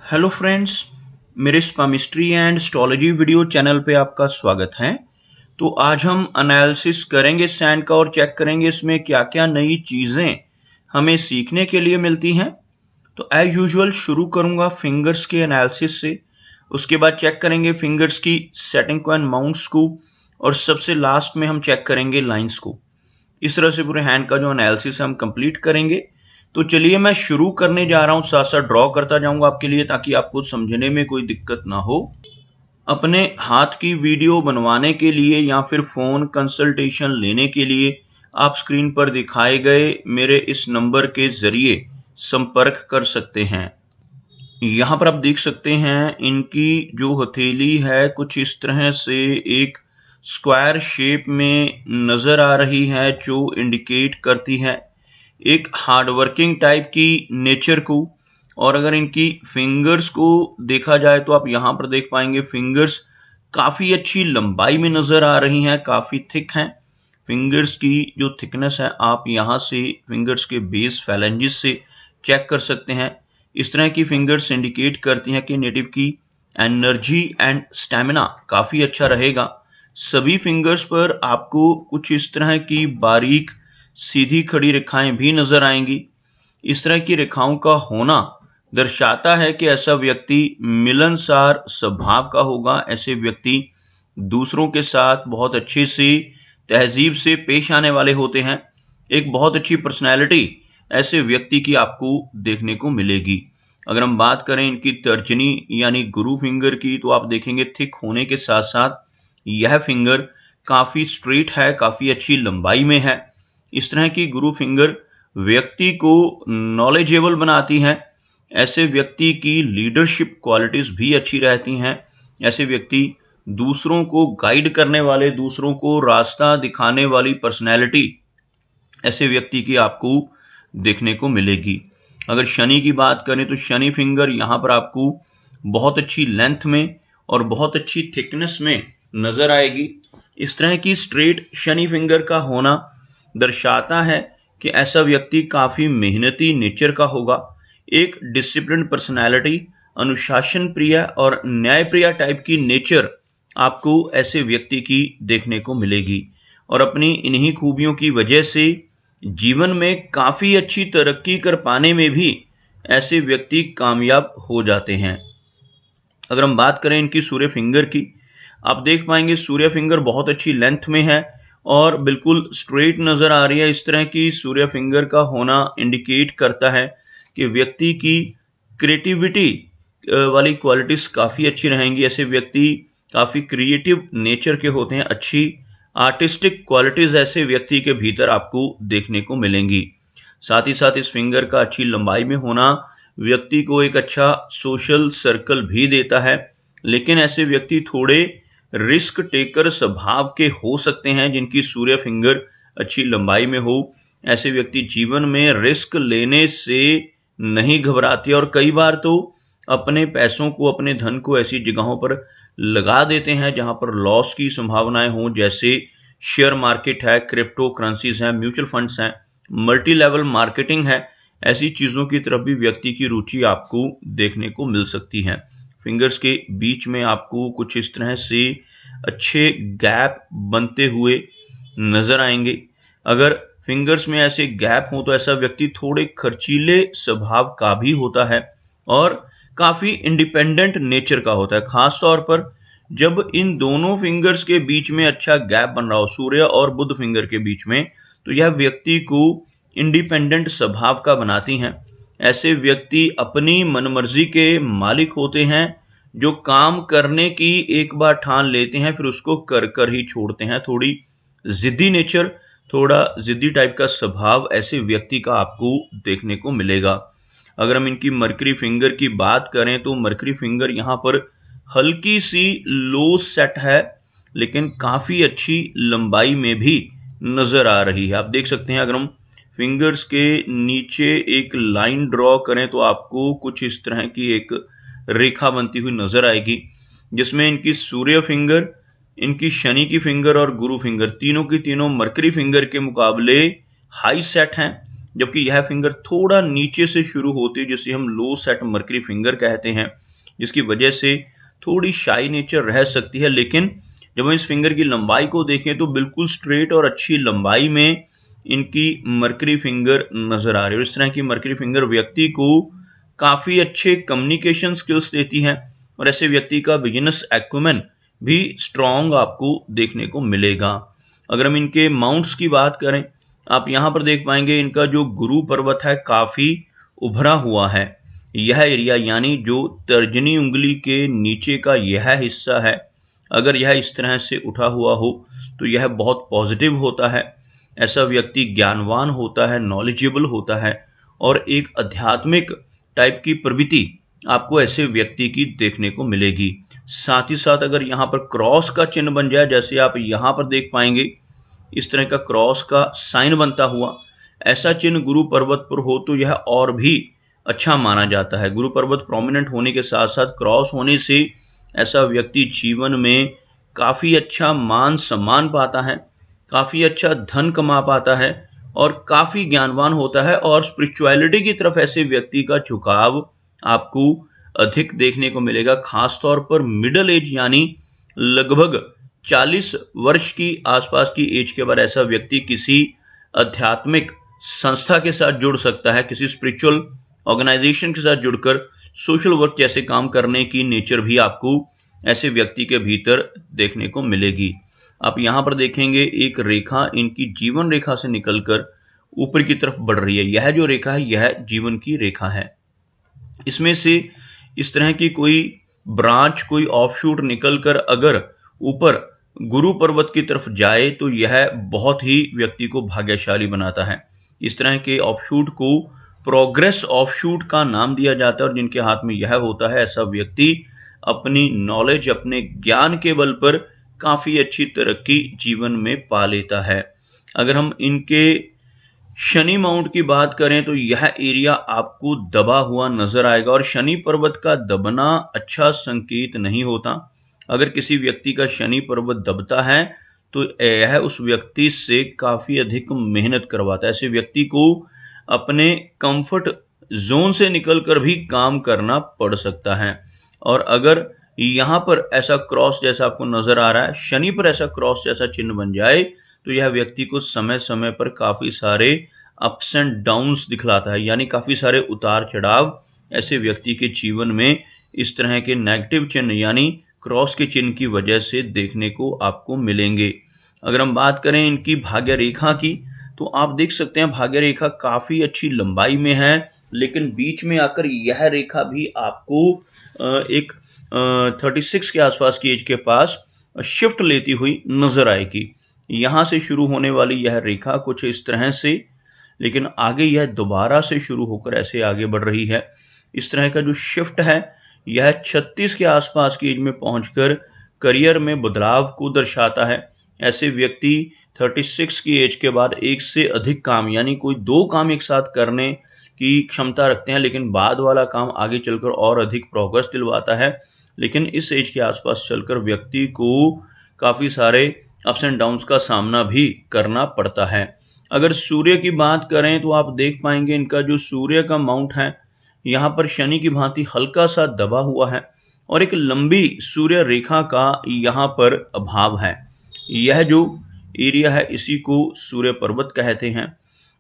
Hello friends, मेरे स्पामिस्ट्री and astrology video channel पे आपका स्वागत है। तो आज हम एनालिसिस करेंगे सैंड का और चेक करेंगे इसमें क्या क्या नई चीज़ें हमें सीखने के लिए मिलती हैं। तो एज यूजुअल शुरू करूंगा फिंगर्स के एनालिसिस से, उसके बाद चेक करेंगे फिंगर्स की सेटिंग को एंड माउंट्स को, और सबसे लास्ट में हम चेक करेंगे लाइंस को। इस तरह से पूरे हैंड का जो एनालिसिस हम कंप्लीट करेंगे। तो चलिए मैं शुरू करने जा रहा हूँ, साथ साथ ड्रॉ करता जाऊंगा आपके लिए ताकि आपको समझने में कोई दिक्कत ना हो। अपने हाथ की वीडियो बनवाने के लिए या फिर फ़ोन कंसल्टेशन लेने के लिए आप स्क्रीन पर दिखाए गए मेरे इस नंबर के ज़रिए संपर्क कर सकते हैं। यहाँ पर आप देख सकते हैं इनकी जो हथेली है कुछ इस तरह से एक स्क्वायर शेप में नज़र आ रही है, जो इंडिकेट करती है एक हार्डवर्किंग टाइप की नेचर को। और अगर इनकी फिंगर्स को देखा जाए तो आप यहाँ पर देख पाएंगे फिंगर्स काफ़ी अच्छी लंबाई में नज़र आ रही हैं, काफ़ी थिक हैं। फिंगर्स की जो थिकनेस है आप यहाँ से फिंगर्स के बेस फैलेंजिस से चेक कर सकते हैं। इस तरह की फिंगर्स इंडिकेट करती हैं कि नेटिव की एनर्जी एंड स्टेमिना काफ़ी अच्छा रहेगा। सभी फिंगर्स पर आपको कुछ इस तरह की बारीक सीधी खड़ी रेखाएं भी नजर आएंगी। इस तरह की रेखाओं का होना दर्शाता है कि ऐसा व्यक्ति मिलनसार स्वभाव का होगा। ऐसे व्यक्ति दूसरों के साथ बहुत अच्छे से तहजीब से पेश आने वाले होते हैं। एक बहुत अच्छी पर्सनैलिटी ऐसे व्यक्ति की आपको देखने को मिलेगी। अगर हम बात करें इनकी तर्जनी यानी गुरु फिंगर की, तो आप देखेंगे थिक होने के साथ साथ यह फिंगर काफ़ी स्ट्रेट है, काफ़ी अच्छी लंबाई में है। इस तरह की गुरु फिंगर व्यक्ति को नॉलेजेबल बनाती हैं। ऐसे व्यक्ति की लीडरशिप क्वालिटीज़ भी अच्छी रहती हैं। ऐसे व्यक्ति दूसरों को गाइड करने वाले, दूसरों को रास्ता दिखाने वाली पर्सनैलिटी ऐसे व्यक्ति की आपको देखने को मिलेगी। अगर शनि की बात करें तो शनि फिंगर यहाँ पर आपको बहुत अच्छी लेंथ में और बहुत अच्छी थिकनेस में नज़र आएगी। इस तरह की स्ट्रेट शनि फिंगर का होना दर्शाता है कि ऐसा व्यक्ति काफ़ी मेहनती नेचर का होगा। एक डिसिप्लिन पर्सनैलिटी, अनुशासन प्रिय और न्यायप्रिय टाइप की नेचर आपको ऐसे व्यक्ति की देखने को मिलेगी। और अपनी इन्हीं खूबियों की वजह से जीवन में काफ़ी अच्छी तरक्की कर पाने में भी ऐसे व्यक्ति कामयाब हो जाते हैं। अगर हम बात करें इनकी सूर्य फिंगर की, आप देख पाएंगे सूर्य फिंगर बहुत अच्छी लेंथ में है और बिल्कुल स्ट्रेट नज़र आ रही है। इस तरह की सूर्य फिंगर का होना इंडिकेट करता है कि व्यक्ति की क्रिएटिविटी वाली क्वालिटीज़ काफ़ी अच्छी रहेंगी। ऐसे व्यक्ति काफ़ी क्रिएटिव नेचर के होते हैं। अच्छी आर्टिस्टिक क्वालिटीज़ ऐसे व्यक्ति के भीतर आपको देखने को मिलेंगी। साथ ही साथ इस फिंगर का अच्छी लंबाई में होना व्यक्ति को एक अच्छा सोशल सर्कल भी देता है। लेकिन ऐसे व्यक्ति थोड़े रिस्क टेकर स्वभाव के हो सकते हैं जिनकी सूर्य फिंगर अच्छी लंबाई में हो। ऐसे व्यक्ति जीवन में रिस्क लेने से नहीं घबराते और कई बार तो अपने पैसों को, अपने धन को ऐसी जगहों पर लगा देते हैं जहां पर लॉस की संभावनाएं हों, जैसे शेयर मार्केट है, क्रिप्टो करेंसीज हैं, म्यूचुअल फंड्स हैं, मल्टी लेवल मार्केटिंग है। ऐसी चीज़ों की तरफ भी व्यक्ति की रुचि आपको देखने को मिल सकती है। फिंगर्स के बीच में आपको कुछ इस तरह से अच्छे गैप बनते हुए नज़र आएंगे। अगर फिंगर्स में ऐसे गैप हों तो ऐसा व्यक्ति थोड़े खर्चीले स्वभाव का भी होता है और काफ़ी इंडिपेंडेंट नेचर का होता है। ख़ास तौर पर जब इन दोनों फिंगर्स के बीच में अच्छा गैप बन रहा हो, सूर्य और बुध फिंगर के बीच में, तो यह व्यक्ति को इंडिपेंडेंट स्वभाव का बनाती हैं। ऐसे व्यक्ति अपनी मनमर्जी के मालिक होते हैं, जो काम करने की एक बार ठान लेते हैं फिर उसको कर कर ही छोड़ते हैं। थोड़ी ज़िद्दी नेचर, थोड़ा ज़िद्दी टाइप का स्वभाव ऐसे व्यक्ति का आपको देखने को मिलेगा। अगर हम इनकी मरकरी फिंगर की बात करें तो मरकरी फिंगर यहाँ पर हल्की सी लो सेट है, लेकिन काफ़ी अच्छी लंबाई में भी नज़र आ रही है। आप देख सकते हैं अगर हम फिंगर्स के नीचे एक लाइन ड्रॉ करें तो आपको कुछ इस तरह की एक रेखा बनती हुई नज़र आएगी, जिसमें इनकी सूर्य फिंगर, इनकी शनि की फिंगर और गुरु फिंगर तीनों की तीनों मरकरी फिंगर के मुकाबले हाई सेट हैं। जबकि यह फिंगर थोड़ा नीचे से शुरू होती है, जिसे हम लो सेट मरकरी फिंगर कहते हैं, जिसकी वजह से थोड़ी शाई नेचर रह सकती है। लेकिन जब हम इस फिंगर की लंबाई को देखें तो बिल्कुल स्ट्रेट और अच्छी लंबाई में इनकी मरकरी फिंगर नजर आ रही है। और इस तरह की मरकरी फिंगर व्यक्ति को काफ़ी अच्छे कम्युनिकेशन स्किल्स देती हैं और ऐसे व्यक्ति का बिजनेस एक्यूमेन भी स्ट्रॉन्ग आपको देखने को मिलेगा। अगर हम इनके माउंट्स की बात करें, आप यहाँ पर देख पाएंगे इनका जो गुरु पर्वत है काफ़ी उभरा हुआ है। यह एरिया यानी जो तर्जनी उंगली के नीचे का यह हिस्सा है, अगर यह इस तरह से उठा हुआ हो तो यह बहुत पॉजिटिव होता है। ऐसा व्यक्ति ज्ञानवान होता है, नॉलेजेबल होता है और एक आध्यात्मिक टाइप की प्रवृत्ति आपको ऐसे व्यक्ति की देखने को मिलेगी। साथ ही साथ अगर यहाँ पर क्रॉस का चिन्ह बन जाए, जैसे आप यहाँ पर देख पाएंगे इस तरह का क्रॉस का साइन बनता हुआ, ऐसा चिन्ह गुरु पर्वत पर हो तो यह और भी अच्छा माना जाता है। गुरु पर्वत प्रोमिनेंट होने के साथ साथ क्रॉस होने से ऐसा व्यक्ति जीवन में काफ़ी अच्छा मान सम्मान पाता है, काफ़ी अच्छा धन कमा पाता है और काफ़ी ज्ञानवान होता है। और स्पिरिचुअलिटी की तरफ ऐसे व्यक्ति का झुकाव आपको अधिक देखने को मिलेगा, खासतौर पर मिडिल एज यानी लगभग 40 वर्ष की आसपास की एज के बाद ऐसा व्यक्ति किसी आध्यात्मिक संस्था के साथ जुड़ सकता है, किसी स्पिरिचुअल ऑर्गेनाइजेशन के साथ जुड़कर सोशल वर्क जैसे काम करने की नेचर भी आपको ऐसे व्यक्ति के भीतर देखने को मिलेगी। आप यहाँ पर देखेंगे एक रेखा इनकी जीवन रेखा से निकलकर ऊपर की तरफ बढ़ रही है। यह जो रेखा है यह जीवन की रेखा है। इसमें से इस तरह की कोई ब्रांच, कोई ऑफशूट निकलकर अगर ऊपर गुरु पर्वत की तरफ जाए तो यह बहुत ही व्यक्ति को भाग्यशाली बनाता है। इस तरह के ऑफशूट को प्रोग्रेस ऑफशूट का नाम दिया जाता है और जिनके हाथ में यह होता है ऐसा व्यक्ति अपनी नॉलेज, अपने ज्ञान के बल पर काफ़ी अच्छी तरक्की जीवन में पा लेता है। अगर हम इनके शनि माउंट की बात करें तो यह एरिया आपको दबा हुआ नजर आएगा और शनि पर्वत का दबना अच्छा संकेत नहीं होता। अगर किसी व्यक्ति का शनि पर्वत दबता है तो यह उस व्यक्ति से काफ़ी अधिक मेहनत करवाता है। ऐसे व्यक्ति को अपने कंफर्ट जोन से निकलकर भी काम करना पड़ सकता है। और अगर यहाँ पर ऐसा क्रॉस जैसा आपको नजर आ रहा है, शनि पर ऐसा क्रॉस जैसा चिन्ह बन जाए तो यह व्यक्ति को समय समय पर काफ़ी सारे अप्स एंड डाउन्स दिखलाता है, यानी काफ़ी सारे उतार चढ़ाव ऐसे व्यक्ति के जीवन में इस तरह के नेगेटिव चिन्ह यानी क्रॉस के चिन्ह की वजह से देखने को आपको मिलेंगे। अगर हम बात करें इनकी भाग्य रेखा की तो आप देख सकते हैं भाग्य रेखा काफ़ी अच्छी लंबाई में है, लेकिन बीच में आकर यह रेखा भी आपको एक 36 के आसपास की एज के पास शिफ्ट लेती हुई नजर आएगी। यहाँ से शुरू होने वाली यह रेखा कुछ इस तरह से, लेकिन आगे यह दोबारा से शुरू होकर ऐसे आगे बढ़ रही है। इस तरह का जो शिफ्ट है यह 36 के आसपास की एज में पहुंचकर करियर में बदलाव को दर्शाता है। ऐसे व्यक्ति 36 की एज के बाद एक से अधिक काम यानी कोई 2 काम एक साथ करने की क्षमता रखते हैं, लेकिन बाद वाला काम आगे चलकर और अधिक प्रोग्रेस दिलवाता है। लेकिन इस एज के आसपास चलकर व्यक्ति को काफ़ी सारे अप्स एंड डाउन्स का सामना भी करना पड़ता है। अगर सूर्य की बात करें तो आप देख पाएंगे इनका जो सूर्य का माउंट है यहाँ पर शनि की भांति हल्का सा दबा हुआ है और एक लंबी सूर्य रेखा का यहाँ पर अभाव है। यह जो एरिया है इसी को सूर्य पर्वत कहते हैं।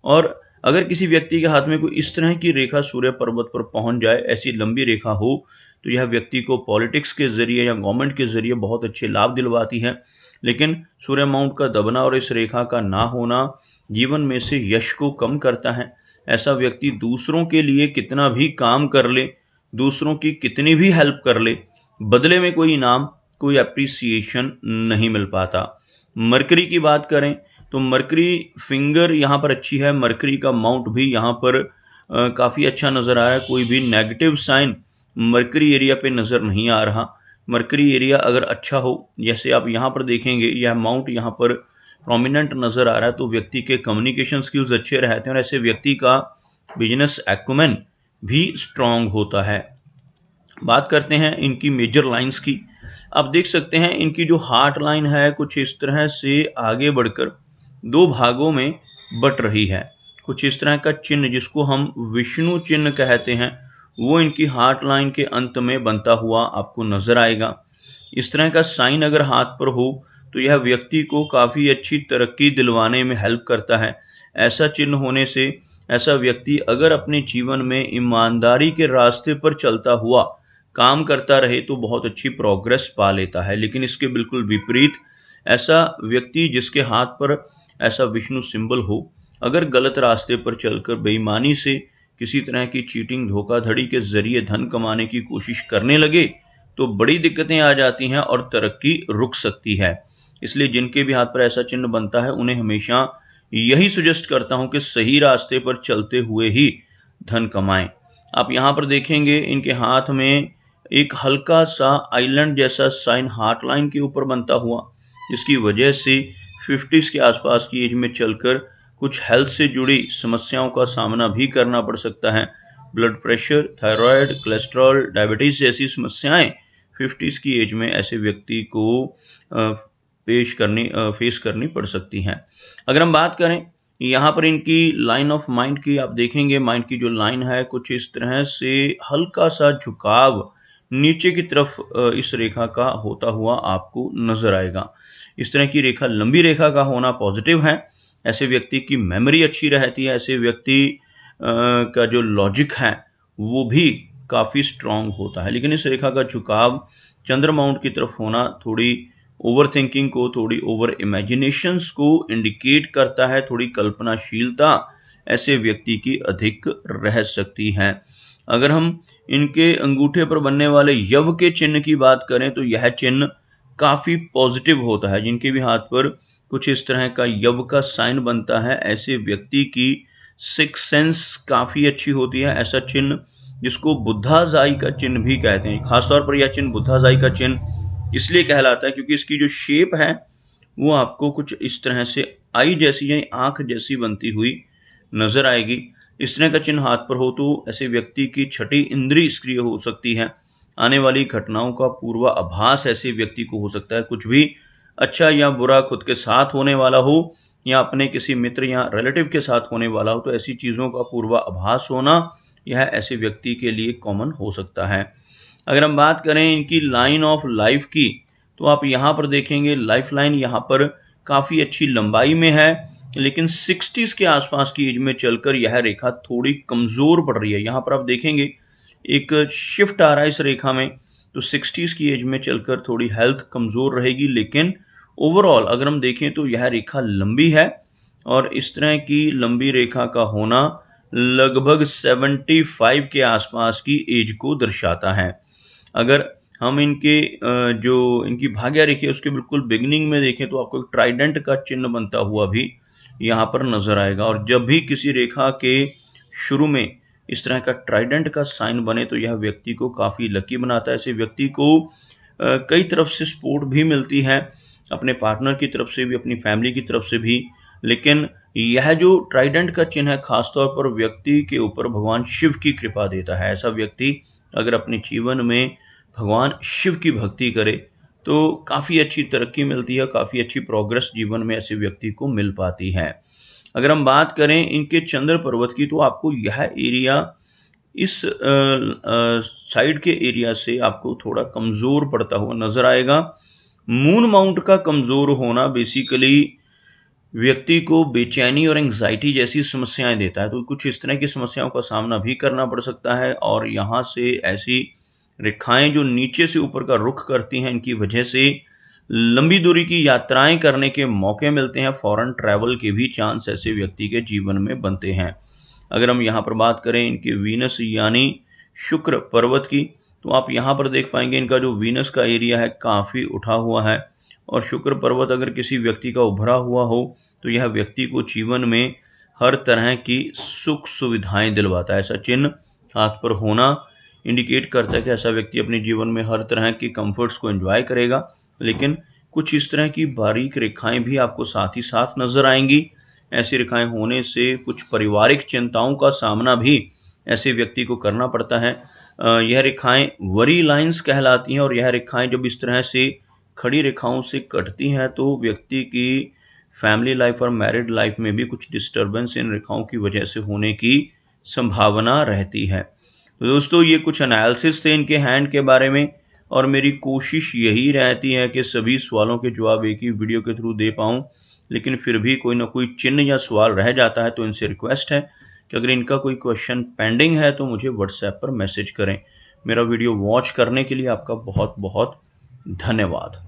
और अगर किसी व्यक्ति के हाथ में कोई इस तरह की रेखा सूर्य पर्वत पर पहुंच जाए, ऐसी लंबी रेखा हो, तो यह व्यक्ति को पॉलिटिक्स के जरिए या गवर्नमेंट के जरिए बहुत अच्छे लाभ दिलवाती है। लेकिन सूर्य माउंट का दबना और इस रेखा का ना होना जीवन में से यश को कम करता है। ऐसा व्यक्ति दूसरों के लिए कितना भी काम कर ले, दूसरों की कितनी भी हेल्प कर ले, बदले में कोई इनाम, कोई अप्रिसिएशन नहीं मिल पाता। मरकरी की बात करें तो मरकरी फिंगर यहाँ पर अच्छी है। मरकरी का माउंट भी यहाँ पर काफ़ी अच्छा नज़र आ रहा है। कोई भी नेगेटिव साइन मरकरी एरिया पे नज़र नहीं आ रहा। मरकरी एरिया अगर अच्छा हो, जैसे आप यहाँ पर देखेंगे यह माउंट यहाँ पर प्रोमिनेंट नज़र आ रहा है, तो व्यक्ति के कम्युनिकेशन स्किल्स अच्छे रहते हैं और ऐसे व्यक्ति का बिजनेस एक्यूमेन भी स्ट्रांग होता है। बात करते हैं इनकी मेजर लाइंस की। आप देख सकते हैं इनकी जो हार्ट लाइन है कुछ इस तरह से आगे बढ़कर 2 भागों में बट रही है। कुछ इस तरह का चिन्ह जिसको हम विष्णु चिन्ह कहते हैं वो इनकी हार्ट लाइन के अंत में बनता हुआ आपको नजर आएगा। इस तरह का साइन अगर हाथ पर हो तो यह व्यक्ति को काफ़ी अच्छी तरक्की दिलवाने में हेल्प करता है। ऐसा चिन्ह होने से ऐसा व्यक्ति अगर अपने जीवन में ईमानदारी के रास्ते पर चलता हुआ काम करता रहे तो बहुत अच्छी प्रोग्रेस पा लेता है। लेकिन इसके बिल्कुल विपरीत ऐसा व्यक्ति जिसके हाथ पर ऐसा विष्णु सिंबल हो, अगर गलत रास्ते पर चलकर बेईमानी से किसी तरह की चीटिंग धोखाधड़ी के जरिए धन कमाने की कोशिश करने लगे तो बड़ी दिक्कतें आ जाती हैं और तरक्की रुक सकती है। इसलिए जिनके भी हाथ पर ऐसा चिन्ह बनता है उन्हें हमेशा यही सजेस्ट करता हूं कि सही रास्ते पर चलते हुए ही धन कमाएं। आप यहाँ पर देखेंगे इनके हाथ में एक हल्का सा आइलैंड जैसा साइन हार्ट लाइन के ऊपर बनता हुआ, जिसकी वजह से 50s के आसपास की एज में चलकर कुछ हेल्थ से जुड़ी समस्याओं का सामना भी करना पड़ सकता है। Blood pressure, thyroid, cholesterol, diabetes जैसी समस्याएं 50s की एज में ऐसे व्यक्ति को फेस करनी पड़ सकती हैं। अगर हम बात करें यहाँ पर इनकी लाइन ऑफ माइंड की, आप देखेंगे माइंड की जो लाइन है कुछ इस तरह से हल्का सा झुकाव नीचे की तरफ इस रेखा का होता हुआ आपको नजर आएगा। इस तरह की रेखा लंबी रेखा का होना पॉजिटिव है। ऐसे व्यक्ति की मेमोरी अच्छी रहती है। ऐसे व्यक्ति का जो लॉजिक है वो भी काफ़ी स्ट्रांग होता है। लेकिन इस रेखा का झुकाव चंद्रमाउंट की तरफ होना थोड़ी ओवर थिंकिंग को, थोड़ी ओवर इमेजिनेशंस को इंडिकेट करता है। थोड़ी कल्पनाशीलता ऐसे व्यक्ति की अधिक रह सकती है। अगर हम इनके अंगूठे पर बनने वाले यव के चिन्ह की बात करें तो यह चिन्ह काफ़ी पॉजिटिव होता है। जिनके भी हाथ पर कुछ इस तरह का यव का साइन बनता है ऐसे व्यक्ति की सिक्स सेंस काफ़ी अच्छी होती है। ऐसा चिन्ह जिसको बुद्धाजाई का चिन्ह भी कहते हैं, खासतौर पर यह चिन्ह बुद्धाजाई का चिन्ह इसलिए कहलाता है क्योंकि इसकी जो शेप है वो आपको कुछ इस तरह से आई जैसी यानी आंख जैसी बनती हुई नजर आएगी। इस तरह का चिन्ह हाथ पर हो तो ऐसे व्यक्ति की छठी इंद्रिय सक्रिय हो सकती है। आने वाली घटनाओं का पूर्वाभास ऐसे व्यक्ति को हो सकता है। कुछ भी अच्छा या बुरा खुद के साथ होने वाला हो या अपने किसी मित्र या रिलेटिव के साथ होने वाला हो तो ऐसी चीज़ों का पूर्वाभास होना यह ऐसे व्यक्ति के लिए कॉमन हो सकता है। अगर हम बात करें इनकी लाइन ऑफ लाइफ की तो आप यहाँ पर देखेंगे लाइफ लाइन यहाँ पर काफ़ी अच्छी लंबाई में है, लेकिन 60s के आसपास की एज में चलकर यह रेखा थोड़ी कमज़ोर पड़ रही है। यहाँ पर आप देखेंगे एक शिफ्ट आ रहा है इस रेखा में, तो 60s की एज में चलकर थोड़ी हेल्थ कमज़ोर रहेगी। लेकिन ओवरऑल अगर हम देखें तो यह रेखा लंबी है और इस तरह की लंबी रेखा का होना लगभग 75 के आसपास की एज को दर्शाता है। अगर हम इनके जो इनकी भाग्य रेखा है उसके बिल्कुल बिगिनिंग में देखें तो आपको एक ट्राइडेंट का चिन्ह बनता हुआ भी यहाँ पर नजर आएगा। और जब भी किसी रेखा के शुरू में इस तरह का ट्राइडेंट का साइन बने तो यह व्यक्ति को काफ़ी लकी बनाता है। ऐसे व्यक्ति को कई तरफ से सपोर्ट भी मिलती है, अपने पार्टनर की तरफ से भी, अपनी फैमिली की तरफ से भी। लेकिन यह जो ट्राइडेंट का चिन्ह है खासतौर पर व्यक्ति के ऊपर भगवान शिव की कृपा देता है। ऐसा व्यक्ति अगर अपने जीवन में भगवान शिव की भक्ति करे तो काफ़ी अच्छी तरक्की मिलती है, काफ़ी अच्छी प्रोग्रेस जीवन में ऐसे व्यक्ति को मिल पाती है। अगर हम बात करें इनके चंद्र पर्वत की तो आपको यह एरिया इस साइड के एरिया से आपको थोड़ा कमज़ोर पड़ता हुआ नज़र आएगा। मून माउंट का कमज़ोर होना बेसिकली व्यक्ति को बेचैनी और एंग्जाइटी जैसी समस्याएं देता है, तो कुछ इस तरह की समस्याओं का सामना भी करना पड़ सकता है। और यहाँ से ऐसी रेखाएं जो नीचे से ऊपर का रुख करती हैं इनकी वजह से लंबी दूरी की यात्राएं करने के मौके मिलते हैं। फॉरेन ट्रैवल के भी चांस ऐसे व्यक्ति के जीवन में बनते हैं। अगर हम यहाँ पर बात करें इनके वीनस यानी शुक्र पर्वत की तो आप यहाँ पर देख पाएंगे इनका जो वीनस का एरिया है काफ़ी उठा हुआ है। और शुक्र पर्वत अगर किसी व्यक्ति का उभरा हुआ हो तो यह व्यक्ति को जीवन में हर तरह की सुख सुविधाएं दिलवाता है। ऐसा चिन्ह हाथ पर होना इंडिकेट करता है कि ऐसा व्यक्ति अपने जीवन में हर तरह की कंफर्ट्स को एंजॉय करेगा। लेकिन कुछ इस तरह की बारीक रेखाएं भी आपको साथ ही साथ नजर आएंगी। ऐसी रेखाएं होने से कुछ पारिवारिक चिंताओं का सामना भी ऐसे व्यक्ति को करना पड़ता है। यह रेखाएं वरी लाइंस कहलाती हैं और यह रेखाएं जब इस तरह से खड़ी रेखाओं से कटती हैं तो व्यक्ति की फैमिली लाइफ और मैरिड लाइफ में भी कुछ डिस्टर्बेंस इन रेखाओं की वजह से होने की संभावना रहती है। तो दोस्तों ये कुछ एनालिसिस थे इनके हैंड के बारे में, और मेरी कोशिश यही रहती है कि सभी सवालों के जवाब एक ही वीडियो के थ्रू दे पाऊँ, लेकिन फिर भी कोई ना कोई चिन्ह या सवाल रह जाता है। तो इनसे रिक्वेस्ट है कि अगर इनका कोई क्वेश्चन पेंडिंग है तो मुझे व्हाट्सएप पर मैसेज करें। मेरा वीडियो वॉच करने के लिए आपका बहुत बहुत धन्यवाद।